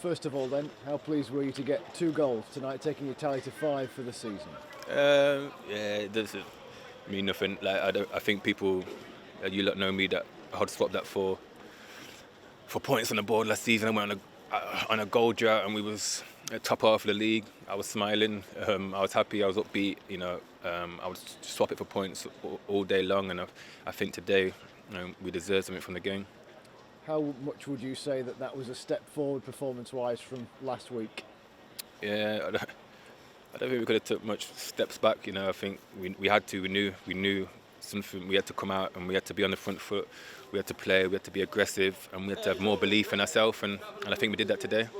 First of all then, how pleased were you to get 2 goals tonight, taking your tally to 5 for the season? Yeah, it doesn't mean nothing. Like I think people, you lot know me that I'd swap that for points on the board last season. I went on a goal drought and we was at top half of the league. I was smiling. I was happy. I was upbeat. I would swap it for points all day long. And I think today, we deserve something from the game. How much would you say that was a step forward performance-wise from last week? Yeah, I don't think we could have took much steps back. I think we had to. We knew something. We had to come out and we had to be on the front foot. We had to play. We had to be aggressive, and we had to have more belief in ourselves. And I think we did that today.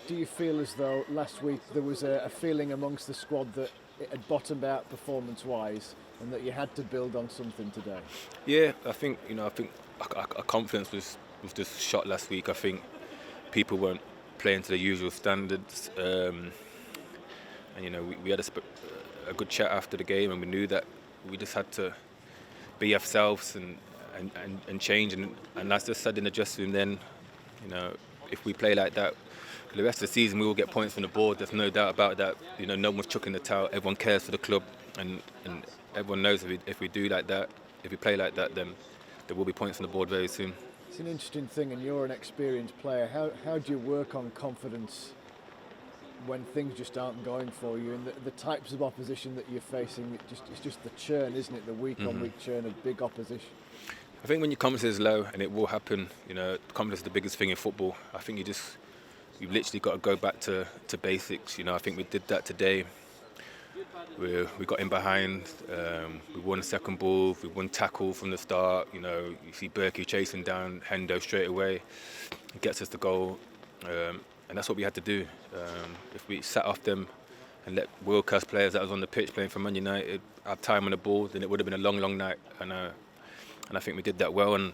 Do you feel as though last week there was a feeling amongst the squad that it had bottomed out performance-wise, and that you had to build on something today? Yeah, I think our confidence was just shot last week. I think people weren't playing to the usual standards. We had a good chat after the game, and we knew that we just had to be ourselves and change. And as I said in the dressing room then, if we play like that, for the rest of the season we will get points from the board. There's no doubt about that. No one's chucking the towel. Everyone cares for the club, and everyone knows if we do like that, if we play like that, then there will be points on the board very soon. It's an interesting thing, and you're an experienced player. How do you work on confidence when things just aren't going for you, and the types of opposition that you're facing? It's just the churn, isn't it? The week-on-week churn of big opposition. I think when your confidence is low, and it will happen, confidence is the biggest thing in football. I think you've literally got to go back to basics. I think we did that today. We got in behind, we won a second ball, we won tackle from the start. You see Berkey chasing down Hendo straight away, gets us the goal, and that's what we had to do. If we sat off them and let world-class players that was on the pitch playing for Man United have time on the ball, then it would have been a long, long night. And I think we did that well, and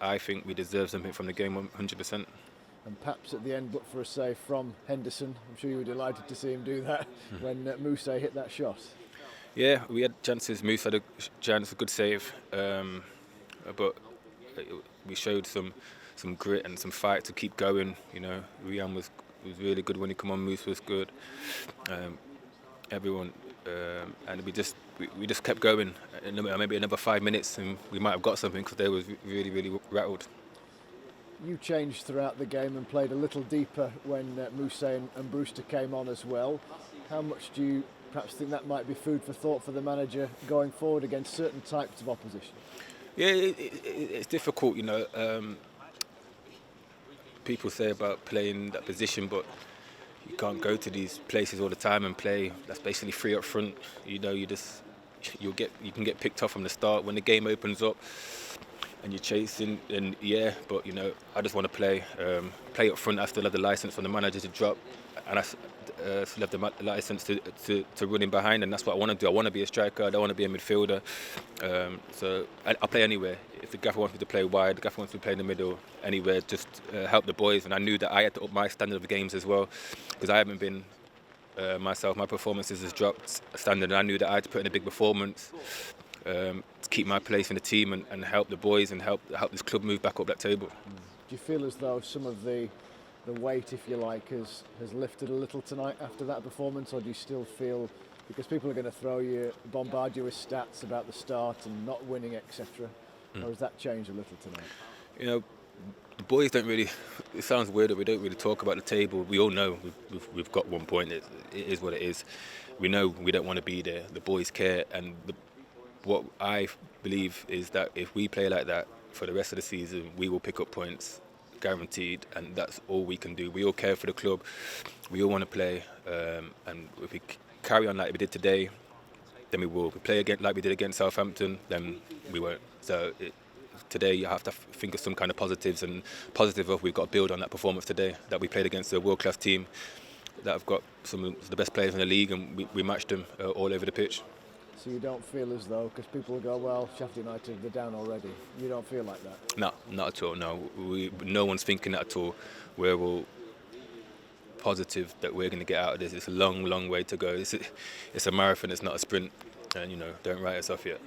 I think we deserve something from the game 100%. And perhaps at the end, but for a save from Henderson, I'm sure you were delighted to see him do that when Moussa hit that shot. Yeah, we had chances. Moussa had a chance, a good save, but we showed some grit and some fight to keep going. Rian was really good when he came on. Moussa was good. Everyone, and we just kept going. Maybe another 5 minutes, and we might have got something because they was really, really rattled. You changed throughout the game and played a little deeper when Moussa and Brewster came on as well. How much do you perhaps think that might be food for thought for the manager going forward against certain types of opposition? Yeah, it's difficult, People say about playing that position, but you can't go to these places all the time and play. That's basically free up front. You can get picked off from the start when the game opens up. And you're chasing, and but I just want to play up front. I still have the license from the manager to drop, and I still have the license to run in behind, and that's what I want to do. I want to be a striker. I don't want to be a midfielder. So I'll play anywhere. If the gaffer wants me to play wide, the gaffer wants me to play in the middle, anywhere, just help the boys. And I knew that I had to up my standard of the games as well, because I haven't been myself. My performances has dropped standard, and I knew that I had to put in a big performance. To keep my place in the team and help the boys and help this club move back up that table. Do you feel as though some of the weight, if you like, has lifted a little tonight after that performance, or do you still feel, because people are going to bombard you with stats about the start and not winning, etc., or has that changed a little tonight? The boys don't really, it sounds weird that we don't really talk about the table. We all know we've got 1 point. It is what it is. We know we don't want to be there. The boys care, and what I believe is that if we play like that for the rest of the season, we will pick up points, guaranteed, and that's all we can do. We all care for the club, we all want to play, and if we carry on like we did today, then we will. If we play again like we did against Southampton, then we won't. So today you have to think of some kind of positives, and positive of we've got to build on that performance today, that we played against a world-class team that have got some of the best players in the league, and we matched them all over the pitch. So you don't feel as though, because people will go, well, Sheffield United, they're down already. You don't feel like that? No, not at all, no. No one's thinking that at all. We're all positive that we're going to get out of this. It's a long, long way to go. It's a marathon, it's not a sprint. And, don't write us off yet.